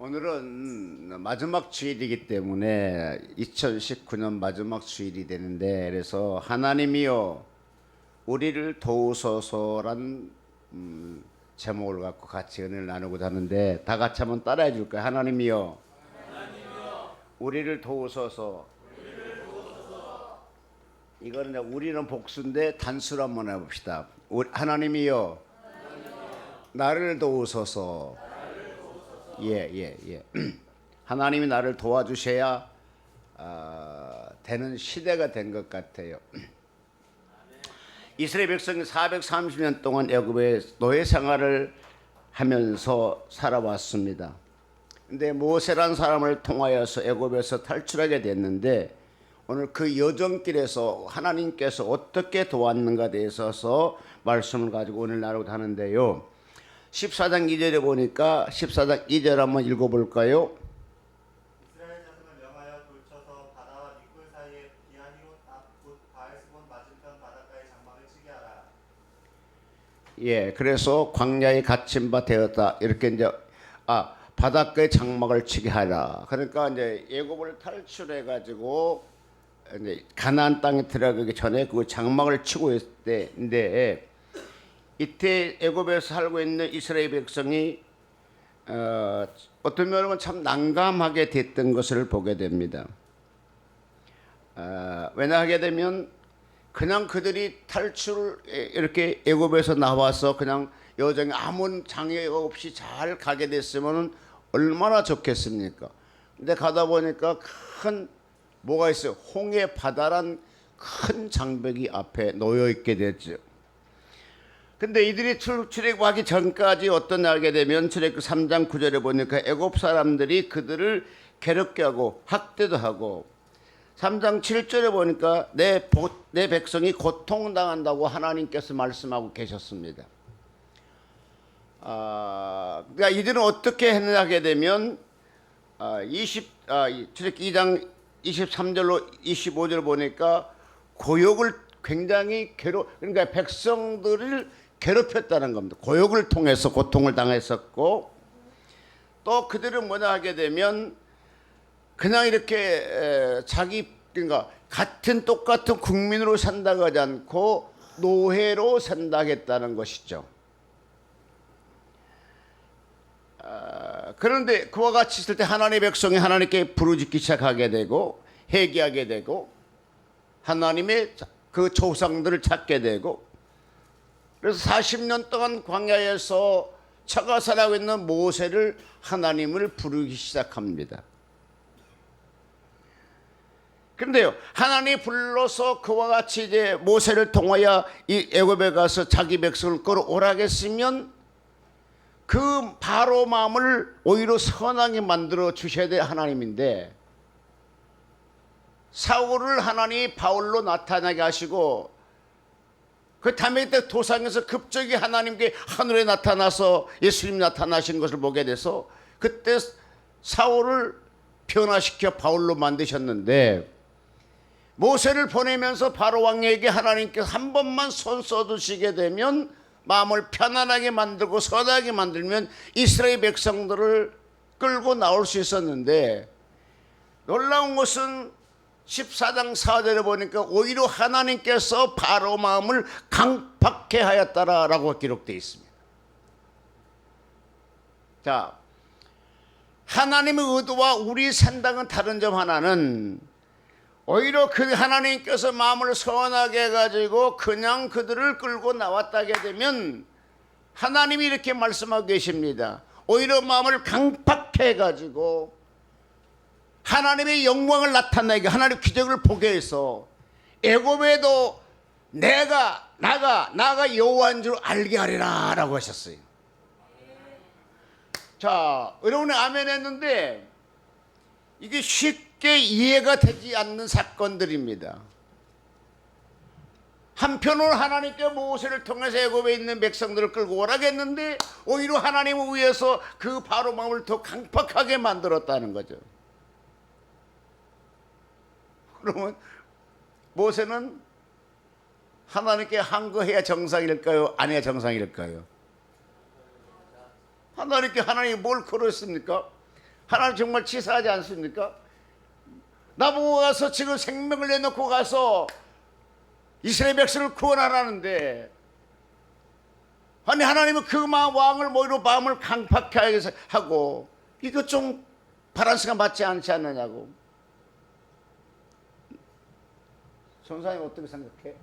오늘은 마지막 주일이기 때문에 2019년 마지막 주일이 되는데, 그래서 하나님이여 우리를 도우소서란 제목을 갖고 같이 은혜를 나누고자 하는데, 다 같이 한번 따라해 줄까요? 하나님이여 우리를 도우소서. 이거는 우리는 복수인데 단수로 한번 해봅시다. 하나님이여 나를 도우소서. 예. 하나님이 나를 도와주셔야 되는 시대가 된 것 같아요. 이스라엘 백성이 430년 동안 애굽의 노예 생활을 하면서 살아왔습니다. 근데 모세라는 사람을 통하여서 애굽에서 탈출하게 됐는데, 오늘 그 여정길에서 하나님께서 어떻게 도왔는가에 대해서 말씀을 가지고 오늘 나누고자 하는데요. 14장 2절에 보니까 14장 2절 한번 읽어볼까요? 이스라엘 자손을 명하여 돌쳐서 바다와 밑굴 사이에 비아히롯 앞 바알스본 맞은편 바닷가에 장막을 치게 하라. 예, 그래서 광야에 갇힌 바 되었다. 이렇게 이제 바닷가에 장막을 치게 하라. 그러니까 이제 애굽을 탈출해 가지고 이제 가나안 땅에 들어가기 전에 그 장막을 치고 있을 때인데, 이때 애굽에서 살고 있는 이스라엘 백성이 어떤 면은 참 난감하게 됐던 것을 보게 됩니다. 왜냐하게 되면 그냥 그들이 탈출 이렇게 애굽에서 나와서 그냥 여정에 아무 장애 없이 잘 가게 됐으면 얼마나 좋겠습니까? 근데 가다 보니까 큰 뭐가 있어요? 홍해 바다란 큰 장벽이 앞에 놓여 있게 됐죠. 근데 이들이 출애굽하기 전까지 어떤 날게 되면 출애굽 3장 9절에 보니까 애굽 사람들이 그들을 괴롭게 하고 학대도 하고, 3장 7절에 보니까 내 백성이 고통당한다고 하나님께서 말씀하고 계셨습니다. 그러니까 이들은 어떻게 했느냐 하게 되면 출애굽 2장 23절로 25절 보니까 고역을 굉장히 그러니까 백성들을 괴롭혔다는 겁니다. 고역을 통해서 고통을 당했었고, 또 그들은 뭐냐 하게 되면 그냥 이렇게 그러니까 똑같은 국민으로 산다고 하지 않고 노예로 산다겠다는 것이죠. 그런데 그와 같이 있을 때 하나님의 백성이 하나님께 부르짖기 시작하게 되고 회개하게 되고 하나님의 그 조상들을 찾게 되고, 그래서 40년 동안 광야에서 처가살하고 있는 모세를 하나님을 부르기 시작합니다. 그런데요, 하나님이 불러서 그와 같이 이제 모세를 통하여 이 애굽에 가서 자기 백성을 끌어오라겠으면 그 바로 마음을 오히려 선하게 만들어 주셔야 될 하나님인데, 사울을 하나님이 바울로 나타나게 하시고 그 다음에 도상에서 급격히 하나님께 하늘에 나타나서 예수님 나타나신 것을 보게 돼서 그때 사울을 변화시켜 바울로 만드셨는데, 모세를 보내면서 바로 왕에게 하나님께서 한 번만 손 써두시게 되면 마음을 편안하게 만들고 선하게 만들면 이스라엘 백성들을 끌고 나올 수 있었는데, 놀라운 것은 14장 4절에 보니까 오히려 하나님께서 바로 마음을 강팍해 하였다라고 기록되어 있습니다. 자, 하나님의 의도와 우리 생각은 다른 점 하나는, 오히려 그 하나님께서 마음을 선하게 해가지고 그냥 그들을 끌고 나왔다게 되면 하나님이 이렇게 말씀하고 계십니다. 오히려 마음을 강팍해 해가지고 하나님의 영광을 나타내게, 하나님의 기적을 보게 해서 애굽에도 나가 여호와인 줄 알게 하리라 라고 하셨어요. 자, 여러분이 아멘 했는데 이게 쉽게 이해가 되지 않는 사건들입니다. 한편으로 하나님께 모세를 통해서 애굽에 있는 백성들을 끌고 오라겠는데 오히려 하나님을 위해서 그 바로 마음을 더 강팍하게 만들었다는 거죠. 그러면 모세는 하나님께 한 거 해야 정상일까요? 안 해야 정상일까요? 하나님께 하나님이 뭘 그랬습니까? 하나님 정말 치사하지 않습니까? 나보고 가서 지금 생명을 내놓고 가서 이스라엘 백성을 구원하라는데, 아니 하나님은 그 왕을 모이로 마음을 강팍하게 하고, 이거 좀 바란스가 맞지 않지 않느냐고. 전사님 어떻게 생각해?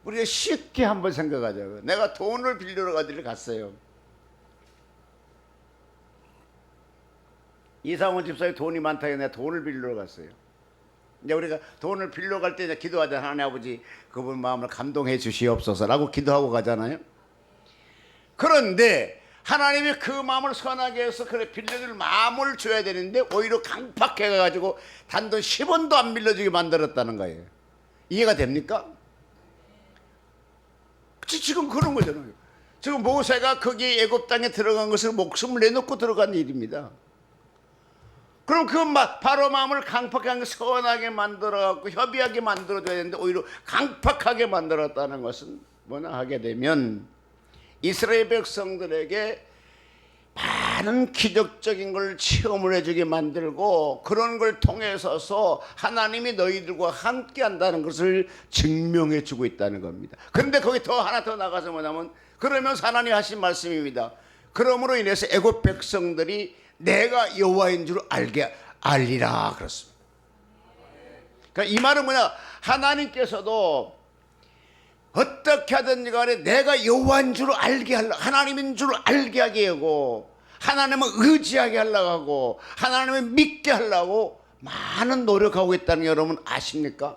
우리가 쉽게 한번 생각하자고. 내가 돈을 빌리러 어디를 갔어요. 이상원 집사에 돈이 많다고 내가 돈을 빌리러 갔어요. 이제 우리가 돈을 빌려 갈 때 이제 기도하자. 하나님 아버지, 그분 마음을 감동해 주시옵소서라고 기도하고 가잖아요. 그런데 하나님이 그 마음을 선하게 해서 그래 빌려줄 마음을 줘야 되는데 오히려 강팍해 가지고 단돈 10원도 안 빌려주게 만들었다는 거예요. 이해가 됩니까? 지금 그런 거잖아요. 지금 모세가 거기 애굽 땅에 들어간 것을 목숨을 내놓고 들어간 일입니다. 그럼 그 바로 마음을 강팍하게 선하게 만들어갖고 협의하게 만들어줘야 되는데 오히려 강팍하게 만들었다는 것은 뭐냐 하게 되면 이스라엘 백성들에게 많은 기적적인 걸 체험을 해주게 만들고 그런 걸 통해서서 하나님이 너희들과 함께 한다는 것을 증명해 주고 있다는 겁니다. 그런데 거기 더 하나 더 나가서 뭐냐면, 그러면서 하나님 하신 말씀입니다. 그러므로 인해서 애굽 백성들이 내가 여호와인 줄 알리라 그렇습니다. 그러니까 이 말은 뭐냐, 하나님께서도 어떻게 하든지 간에 내가 여호와인 줄 알게 하려고, 하나님인 줄 알게 하게 하고, 하나님을 의지하게 하려고 하고, 하나님을 믿게 하려고 많은 노력하고 있다는 거 여러분 아십니까?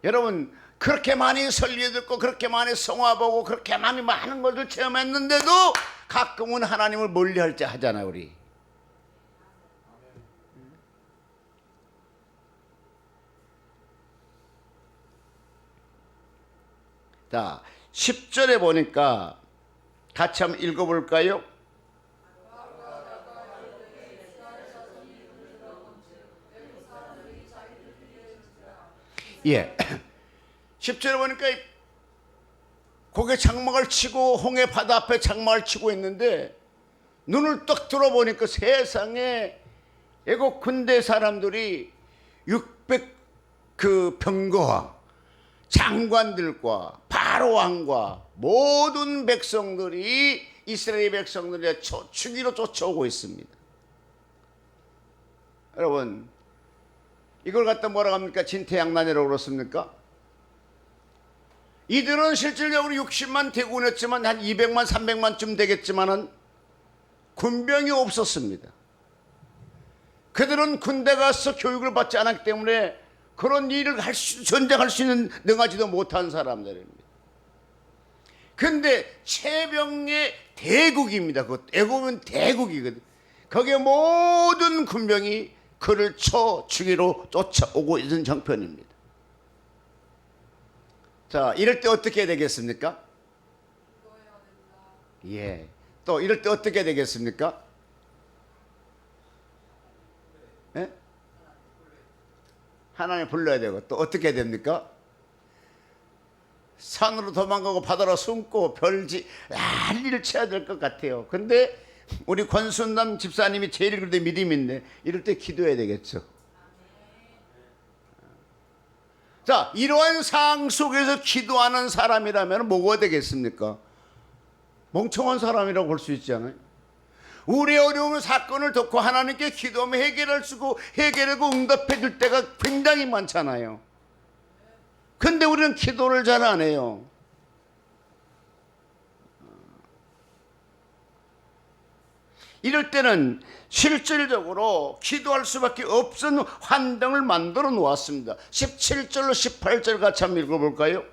여러분 그렇게 많이 설교 듣고 그렇게 많이 성화 보고 그렇게 많은 것을 체험했는데도 가끔은 하나님을 멀리할 때 하잖아요. 우리 자 10절에 보니까 같이 한번 읽어볼까요? 예. 10절에 보니까 거기에 장막을 치고 홍해 바다 앞에 장막을 치고 있는데, 눈을 떡 들어보니까 세상에 애국 군대 사람들이 600 그 병거와 장관들과 바로 왕과 모든 백성들이 이스라엘 백성들의 추기로 쫓아오고 있습니다. 여러분 이걸 갖다 뭐라고 합니까? 진퇴양난이라고 그렇습니까? 이들은 실질적으로 60만 대군이었지만 한 200만 300만쯤 되겠지만은 군병이 없었습니다. 그들은 군대 가서 교육을 받지 않았기 때문에 그런 일을 전쟁할 수 있는 능하지도 못한 사람들입니다. 그런데 최병의 대국입니다. 그 애굽은 대국이거든. 거기에 모든 군병이 그를 쳐 죽이러 쫓아오고 있는 형편입니다. 자, 이럴 때 어떻게 해야 되겠습니까? 예. 또 이럴 때 어떻게 해야 되겠습니까? 예? 하나님 불러야 되고 또 어떻게 해야 됩니까? 산으로 도망가고 바다로 숨고 별지 난리를 쳐야 될 것 같아요. 근데 우리 권순남 집사님이 제일 그럴 때 믿음인데 이럴 때 기도해야 되겠죠. 자, 이러한 상황 속에서 기도하는 사람이라면 뭐가 되겠습니까? 멍청한 사람이라고 볼 수 있잖아요. 우리 어려운 사건을 듣고 하나님께 기도하면 해결할 수 있고 해결하고 응답해 줄 때가 굉장히 많잖아요. 근데 우리는 기도를 잘 안 해요. 이럴 때는 실질적으로 기도할 수밖에 없는 환경을 만들어 놓았습니다. 17절로 18절 같이 한번 읽어볼까요?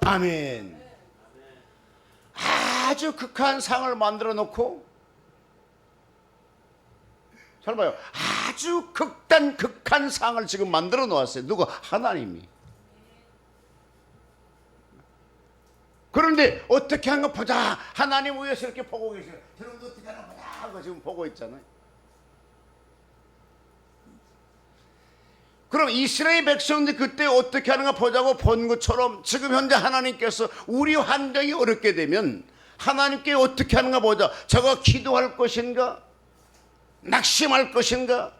아멘. 아주 극한 상을 만들어 놓고, 잘 봐요. 아주 극한 상을 지금 만들어 놓았어요. 누가? 하나님이. 그런데 어떻게 하는 거 보자. 하나님 위에서 이렇게 보고 계세요. 여러분도 어떻게 하나 보자 하고 지금 보고 있잖아요. 그럼 이스라엘 백성들이 그때 어떻게 하는가 보자고 본 것처럼 지금 현재 하나님께서 우리 환경이 어렵게 되면 하나님께 어떻게 하는가 보자. 저거 기도할 것인가? 낙심할 것인가?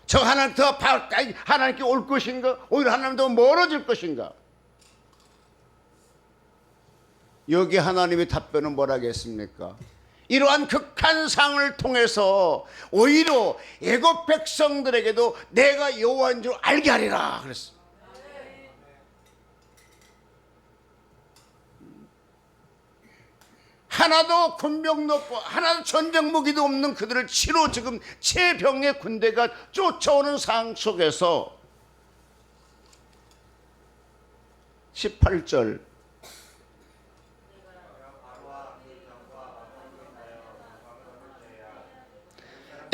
저거 하나님 더 가까이 하나님께 올 것인가? 오히려 하나님 더 멀어질 것인가? 여기 하나님의 답변은 뭐라겠습니까? 이러한 극한 상을 통해서 오히려 애굽 백성들에게도 내가 여호와인 줄 알게 하리라 그랬어. 하나도 군병도 없고 하나도 전쟁 무기도 없는 그들을 치러 지금 최병의 군대가 쫓아오는 상황 속에서 18절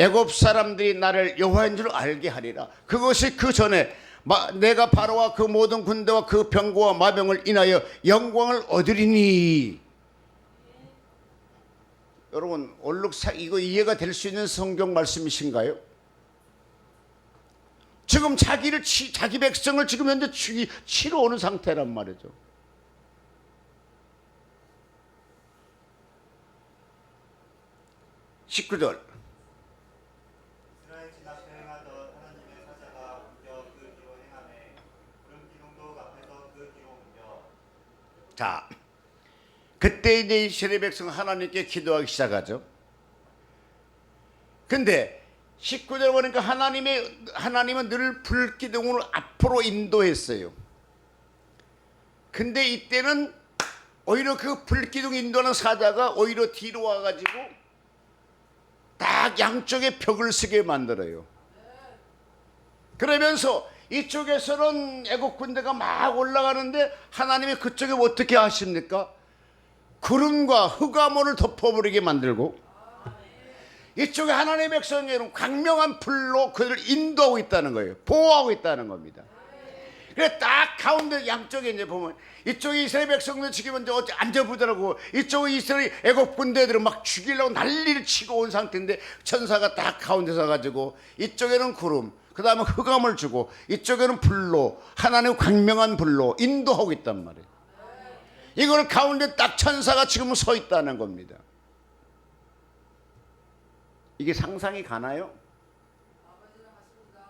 애굽 사람들이 나를 여호와인 줄 알게 하리라. 그것이 그 전에 내가 바로와 그 모든 군대와 그 병거와 마병을 인하여 영광을 얻으리니. 여러분 이거 이해가 될 수 있는 성경 말씀이신가요? 지금 자기 백성을 지금 현재 치러 오는 상태란 말이죠. 19절 이스라엘 진 앞에 행하던 하나님의 사자가 옮겨 그 뒤로 행하매 구름 기둥도 앞에서 그 뒤로 옮겨. 자, 그때 이제 이스라엘 백성 하나님께 기도하기 시작하죠. 근데 19절 보니까 하나님은 늘 불기둥으로 앞으로 인도했어요. 근데 이때는 오히려 그 불기둥 인도하는 사자가 오히려 뒤로 와가지고 딱 양쪽에 벽을 서게 만들어요. 그러면서 이쪽에서는 애국 군대가 막 올라가는데 하나님이 그쪽에 어떻게 하십니까? 구름과 흑암을 덮어버리게 만들고 이쪽에 하나님의 백성에는 광명한 불로 그들을 인도하고 있다는 거예요. 보호하고 있다는 겁니다. 그래 딱 가운데 양쪽에 이제 보면 이쪽에 이스라엘 백성들 지금 이제 앉아보더라고. 이쪽에 이스라엘 애국 군대들은 막 죽이려고 난리를 치고 온 상태인데 천사가 딱 가운데 서가지고 이쪽에는 구름, 그 다음에 흑암을 주고 이쪽에는 불로 하나님 광명한 불로 인도하고 있단 말이에요. 이걸 가운데 딱 천사가 지금 서 있다는 겁니다. 이게 상상이 가나요? 아버지가 하십니다.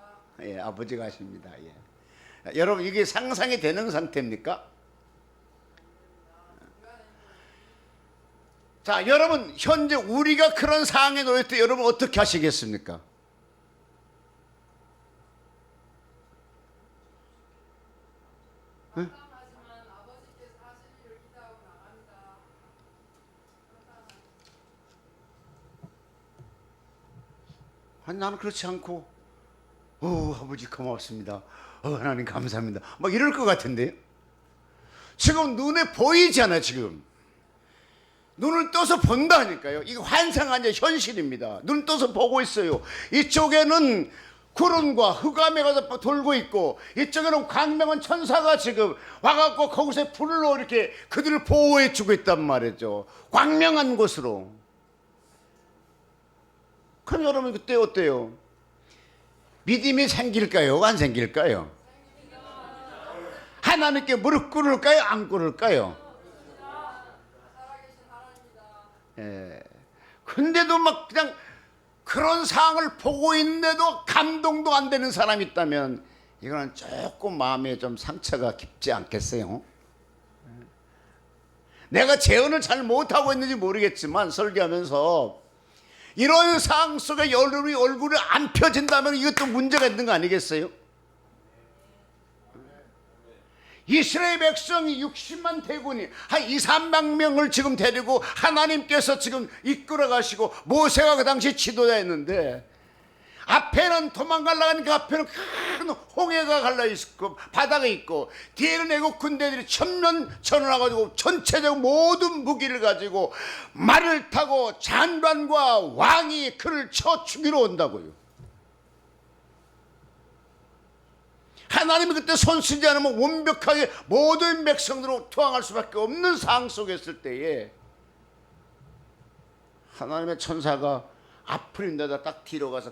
예, 아버지가 하십니다. 예. 여러분 이게 상상이 되는 상태입니까? 자, 여러분 현재 우리가 그런 상황에 놓일 때 여러분 어떻게 하시겠습니까? 하지만 아버지께서 하실 일을 기대하고 나갑니다. 아니 나는 그렇지 않고 아버지 고맙습니다. 하나님 감사합니다. 막 이럴 것 같은데요. 지금 눈에 보이잖아요. 지금 눈을 떠서 본다니까요. 이거 환상 아니라 현실입니다. 눈 떠서 보고 있어요. 이쪽에는 구름과 흑암이 가서 돌고 있고 이쪽에는 광명한 천사가 지금 와갖고 거기서 불로 이렇게 그들을 보호해 주고 있단 말이죠. 광명한 곳으로. 그럼 여러분 그때 어때요? 믿음이 생길까요? 안 생길까요? 하나님께 무릎 꿇을까요? 안 꿇을까요? 살아계신 하나님이다. 예. 근데도 막 그냥 그런 상황을 보고 있는데도 감동도 안 되는 사람이 있다면 이거는 조금 마음에 좀 상처가 깊지 않겠어요? 내가 재언을 잘 못하고 있는지 모르겠지만 설교하면서 이런 상황 속에 얼굴이 안 펴진다면 이것도 문제가 있는 거 아니겠어요? 이스라엘 백성이 60만 대군이 한 2-300 명을 지금 데리고 하나님께서 지금 이끌어 가시고 모세가 그 당시 지도자였는데 앞에는 도망가려고 하는 그 앞에는 큰 홍해가 갈라있고 바다가 있고 뒤에는 애국 군대들이 천면천을 와가지고 전체적 모든 무기를 가지고 말을 타고 장관과 왕이 그를 쳐 죽이러 온다고요. 하나님이 그때 손 쓰지 않으면 완벽하게 모든 백성들로 투항할 수밖에 없는 상황 속에 있을 때에 하나님의 천사가 앞을 인도다 딱 뒤로 가서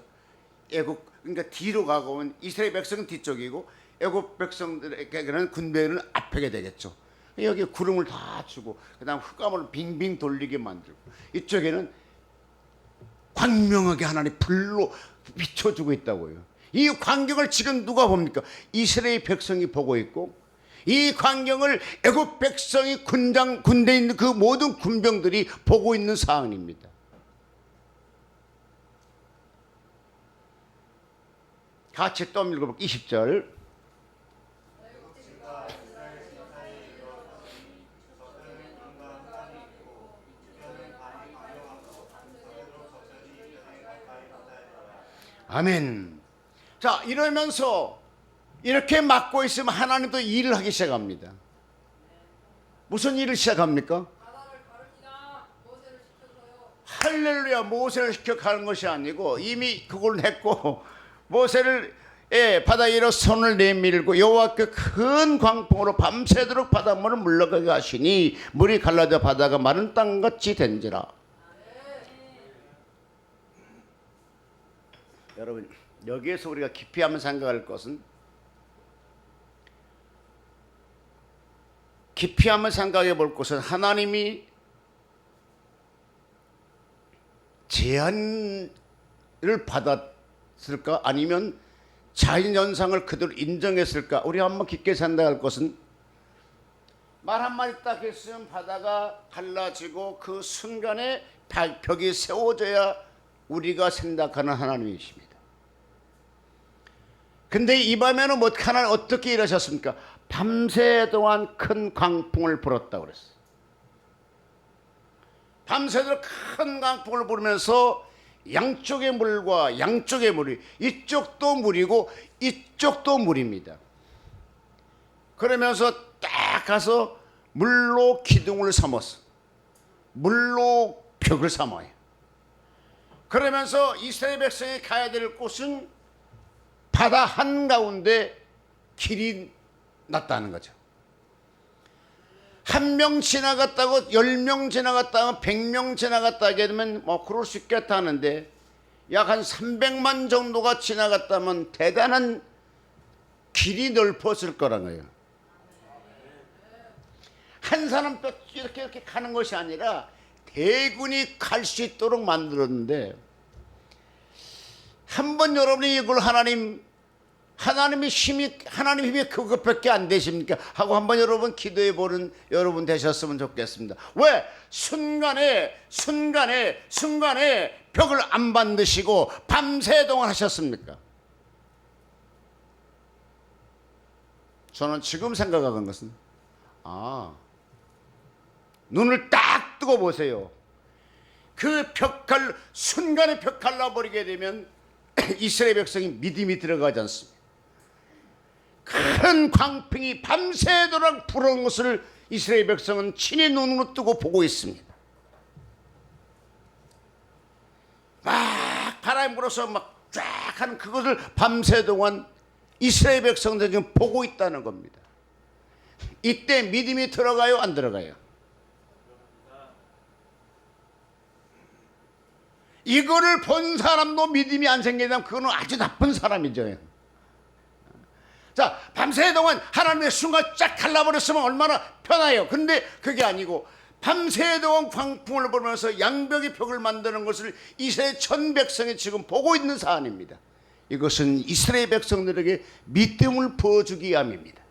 애국, 그러니까 뒤로 가고 이스라엘 백성은 뒤쪽이고 애국 백성들에게는 군대는 앞에게 되겠죠. 여기 구름을 다 주고 그다음 흑암을 빙빙 돌리게 만들고 이쪽에는 광명하게 하나님 불로 비춰주고 있다고요. 이 광경을 지금 누가 봅니까? 이스라엘 백성이 보고 있고 이 광경을 애국 백성이 군대에 있는 그 모든 군병들이 보고 있는 상황입니다. 같이 또 읽어볼게요. 20절. 아멘. 자, 이러면서 이렇게 막고 있으면 하나님도 일을 하기 시작합니다. 무슨 일을 시작합니까? 바다를 가릅니다. 모세를 시켜서요. 할렐루야, 모세를 시켜 가는 것이 아니고 이미 그걸 했고 모세를 바다 위로 손을 내밀고 여호와께 큰 광풍으로 밤새도록 바닷물을 물러가게 하시니 물이 갈라져 바다가 마른 땅같이 된지라. 여러분, 여기에서 우리가 깊이 한번 생각할 것은, 깊이 한번 생각해 볼 것은 하나님이 제한을 받았을까 아니면 자연현상을 그대로 인정했을까. 우리 한번 깊게 생각할 것은, 말 한마디 딱 했으면 바다가 갈라지고 그 순간에 벽이 세워져야 우리가 생각하는 하나님이십니다. 근데 이 밤에는 하나님 어떻게 일하셨습니까? 밤새 동안 큰 광풍을 불었다고 그랬어요. 밤새도록 큰 광풍을 부르면서 양쪽의 물과 양쪽의 물이, 이쪽도 물이고 이쪽도 물입니다. 그러면서 딱 가서 물로 기둥을 삼았어. 물로 벽을 삼아요. 그러면서 이스라엘 백성이 가야 될 곳은 바다 한가운데 길이 났다는 거죠. 한 명 지나갔다고 10명 지나갔다고 100명 지나갔다 하게 되면 뭐 그럴 수 있겠다 하는데 약 한 300만 정도가 지나갔다면 대단한 길이 넓었을 거란 거예요. 한 사람 또 이렇게 가는 것이 아니라 대군이 갈 수 있도록 만들었는데, 한번 여러분이 이걸 하나님의 힘이 그것밖에 안 되십니까? 하고 한번 여러분 기도해 보는 여러분 되셨으면 좋겠습니다. 왜? 순간에 벽을 안 만드시고 밤새 동안 하셨습니까? 저는 지금 생각하는 것은, 눈을 딱 뜨고 보세요. 그 순간에 벽 갈라버리게 되면 이스라엘 백성이 믿음이 들어가지 않습니다. 큰 광풍이 밤새도록 불어온 것을 이스라엘 백성은 친히 눈으로 뜨고 보고 있습니다. 막 바람이 불어서 막 쫙 하는 그것을 밤새 동안 이스라엘 백성들이 지금 보고 있다는 겁니다. 이때 믿음이 들어가요, 안 들어가요? 이거를 본 사람도 믿음이 안 생기면 그거는 아주 나쁜 사람이죠. 자, 밤새 동안 하나님의 순간 쫙 갈라버렸으면 얼마나 편해요. 근데 그게 아니고 밤새 동안 광풍을 불면서 양벽의 벽을 만드는 것을 이스라엘 전 백성이 지금 보고 있는 사안입니다. 이것은 이스라엘 백성들에게 믿음을 부어주기 위함입니다.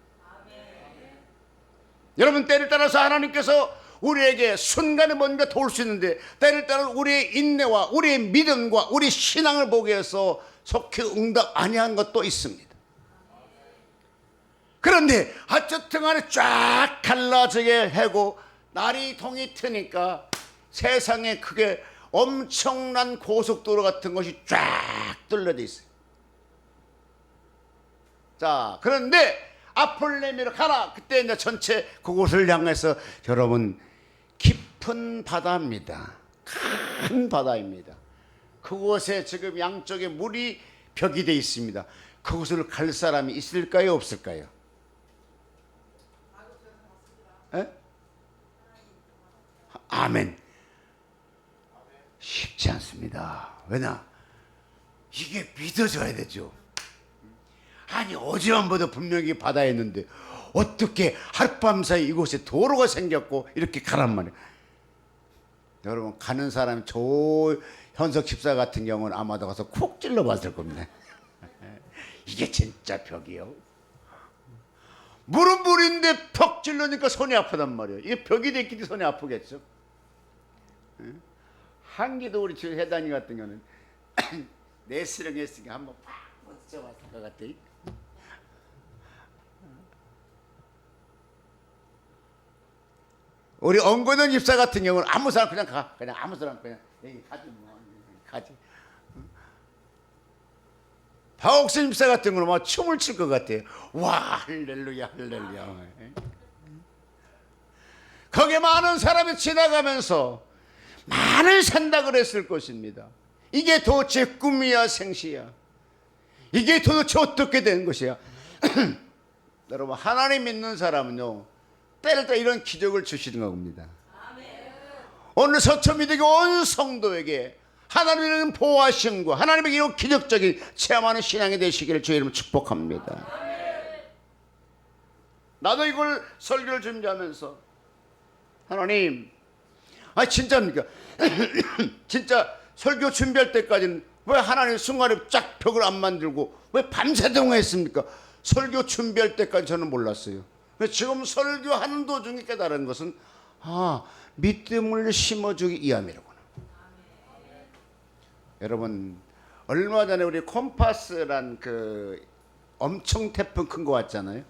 여러분, 때를 따라서 하나님께서 우리에게 순간에 뭔가 도울 수 있는데, 때를 따라 우리의 인내와 우리의 믿음과 우리 신앙을 보기 위해서 속히 응답 아니한 것도 있습니다. 그런데 어쨌든 간에 쫙 갈라지게 하고 날이 동이 트니까 세상에 크게 엄청난 고속도로 같은 것이 쫙 뚫려져 있어요. 자, 그런데 앞을 내밀어 가라. 그때 이제 전체 그곳을 향해서 여러분 깊은 바다입니다. 큰 바다입니다. 그곳에 지금 양쪽에 물이 벽이 되어 있습니다. 그곳을 갈 사람이 있을까요, 없을까요? 에? 아멘. 쉽지 않습니다. 왜냐? 이게 믿어져야 되죠. 아니 어제만 봐도 분명히 바다에 있는데 어떻게 하룻밤 사이 이곳에 도로가 생겼고 이렇게 가란 말이에요. 여러분 가는 사람이 저 현석 집사 같은 경우는 아마도 가서 콕 찔러 봤을 겁니다. 이게 진짜 벽이요. 물은 물인데 퍽 찔러니까 손이 아프단 말이에요. 이게 벽이 됐기 때문에 손이 아프겠죠. 한기도 우리 지금 해단이 같은 경우는 내시령했으니까 한번 팍 묻혀봤을 것 같아. 우리 엄건영 집사 같은 경우는 아무 사람 그냥 가. 그냥 아무 사람 그냥 여기 가지 뭐. 가지. 박옥선 집사 같은 경우는 막 춤을 출 것 같아요. 와 할렐루야 할렐루야. 거기에 많은 사람이 지나가면서 많은 생각을 했을 것입니다. 이게 도대체 꿈이야 생시야? 이게 도대체 어떻게 된 것이야? 여러분 하나님 믿는 사람은요 때를 때 이런 기적을 주시는 겁니다. 오늘 서초미대교 온 성도에게 하나님의 보호하심과 하나님의 이런 기적적인 체험하는 신앙이 되시기를 주의 이름으로 축복합니다. 나도 이걸 설교를 준비하면서 하나님 진짜입니까? 진짜 설교 준비할 때까지는 왜 하나님 순간에 쫙 벽을 안 만들고 왜 밤새도록 했습니까? 설교 준비할 때까지 저는 몰랐어요. 지금 설교하는 도중에 깨달은 것은 믿음을 심어주기 위함이라구나. 여러분 얼마 전에 우리 콤파스란 그 엄청 태풍 큰 거 왔잖아요.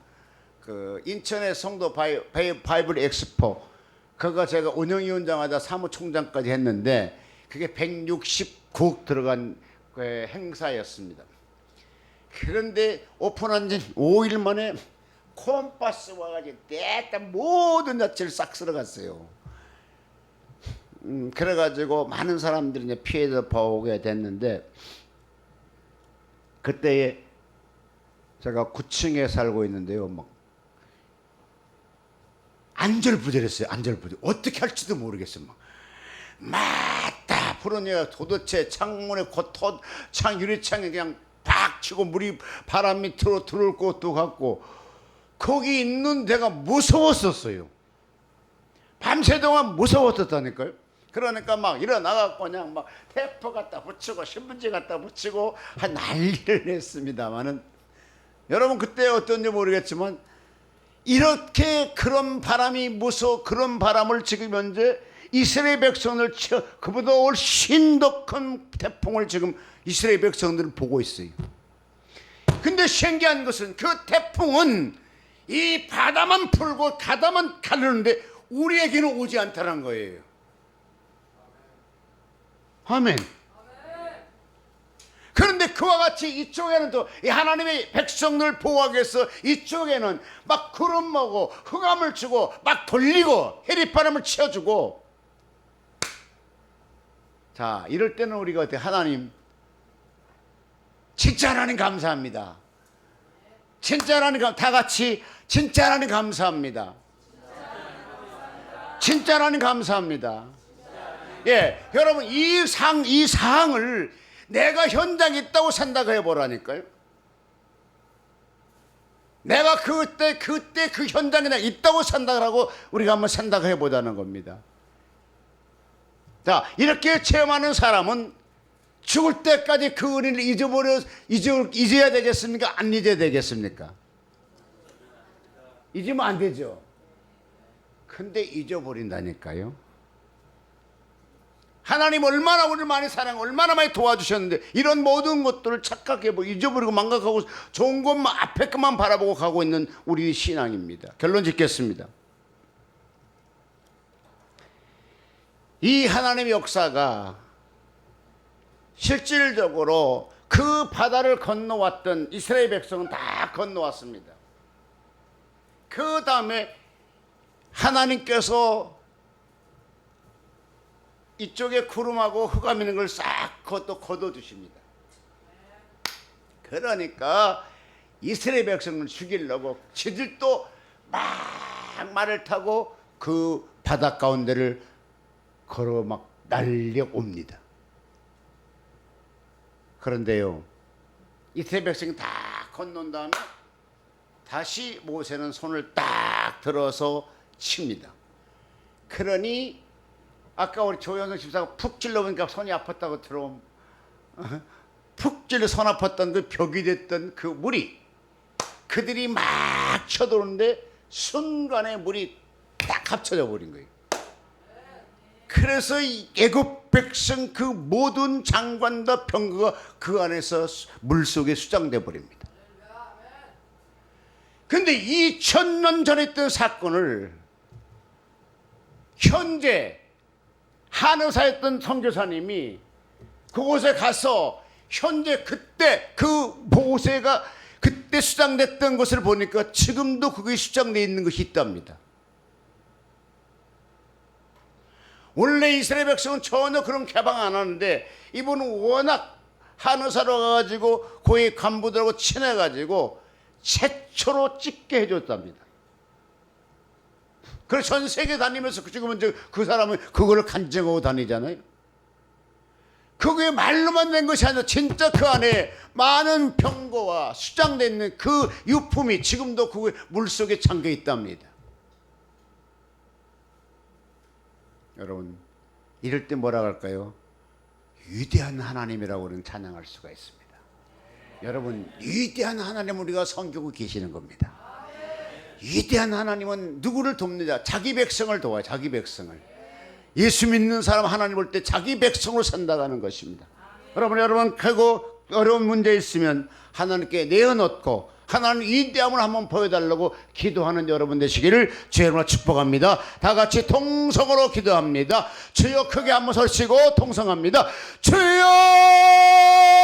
그 인천의 성도 바이블 엑스포 그거 제가 운영위원장하다 사무총장까지 했는데 그게 169억 들어간 그 행사였습니다. 그런데 오픈한 지 5일 만에 콤파스 와가지고 떼다 모든 자체를 싹 쓸어갔어요. 그래가지고 많은 사람들이 이제 피해를 보게 됐는데 그때에 제가 9층에 살고 있는데요. 막 안절부절했어요. 안절부절. 어떻게 할지도 모르겠어요. 맞다 부르니까 도대체 창문에 창 유리창에 그냥 팍 치고 물이 바람 밑으로 들어올 것도 같고 거기 있는 데가 무서웠었어요. 밤새 동안 무서웠었다니까요. 그러니까 막 일어나갖고 그냥 막 테이프 갖다 붙이고 신문지 갖다 붙이고 난리를 냈습니다만은 여러분 그때 어떤지 모르겠지만 이렇게 그런 바람이 무서워 그런 바람을 지금 현재 이스라엘 백성을 그보다 훨씬 더 큰 태풍을 지금 이스라엘 백성들은 보고 있어요. 근데 신기한 것은 그 태풍은 이 바다만 풀고 가다만 가르는데 우리에게는 오지 않다는 거예요. 아멘. 그런데 그와 같이 이쪽에는 또 하나님의 백성들 보호하기 위해서 이쪽에는 막 구름 먹고 흑암을 주고 막 돌리고 해리바람을 치워주고 자 이럴 때는 우리가 어떻게 하나님 진짜 하나님 감사합니다. 진짜 하나님 다 같이 진짜 하나님 감사합니다. 진짜 하나님 감사합니다. 예, 여러분 이 상황을 내가 현장에 있다고 생각해 보라니까요. 내가 그때 그 현장에 내가 있다고 생각을 하고 우리가 한번 생각해 보자는 겁니다. 자, 이렇게 체험하는 사람은 죽을 때까지 그 은혜를 잊어야 되겠습니까? 안 잊어야 되겠습니까? 잊으면 안 되죠. 근데 잊어버린다니까요. 하나님 얼마나 우리를 많이 사랑하고 얼마나 많이 도와주셨는데 이런 모든 것들을 착각해보고 잊어버리고 망각하고 좋은 것만 앞에 것만 바라보고 가고 있는 우리 신앙입니다. 결론 짓겠습니다. 이 하나님의 역사가 실질적으로 그 바다를 건너왔던 이스라엘 백성은 다 건너왔습니다. 그 다음에 하나님께서 이쪽에 구름하고 흑암 있는 걸 싹 걷어주십니다. 그러니까 이스라엘 백성을 죽이려고 지들도 막 말을 타고 그 바다 가운데를 걸어 막 날려옵니다. 그런데요, 이스라엘 백성이 다 건넌 다음에 다시 모세는 손을 딱 들어서 칩니다. 그러니 아까 우리 조현석 집사가 푹 찔러보니까 손이 아팠다고 들어옴. 푹 찔러 손 아팠던 그 벽이 됐던 그 물이 그들이 막 쳐들어오는데 순간에 물이 딱 합쳐져 버린 거예요. 그래서 이 애굽 백성 그 모든 장관과 병거가 그 안에서 물속에 수장돼 버립니다. 근데 2000년 전에 있던 사건을 현재 한의사였던 선교사님이 그곳에 가서 현재 그때 그 모세가 그때 수장됐던 것을 보니까 지금도 그게 수장되어 있는 것이 있답니다. 원래 이스라엘 백성은 전혀 그런 개방 안 하는데 이분은 워낙 한의사로 가가지고 고위 간부들하고 친해가지고 최초로 찍게 해줬답니다. 그래서 전 세계 다니면서 지금은 그 사람은 그거를 간증하고 다니잖아요. 그게 말로만 된 것이 아니라 진짜 그 안에 많은 병거와 수장되어 있는 그 유품이 지금도 그 물속에 잠겨 있답니다. 여러분, 이럴 때 뭐라고 할까요? 위대한 하나님이라고는 찬양할 수가 있습니다. 여러분, 위대한 하나님 우리가 섬기고 계시는 겁니다. 위대한 하나님은 누구를 돕느냐? 자기 백성을 도와요. 자기 백성을. 예수 믿는 사람 하나님 볼 때 자기 백성으로 산다는 것입니다. 여러분 크고 어려운 문제 있으면 하나님께 내어놓고 하나님 위대함을 한번 보여달라고 기도하는 여러분 되시기를 주의 이름으로 축복합니다. 다 같이 통성으로 기도합니다. 주여 크게 한번 설치고 통성합니다. 주여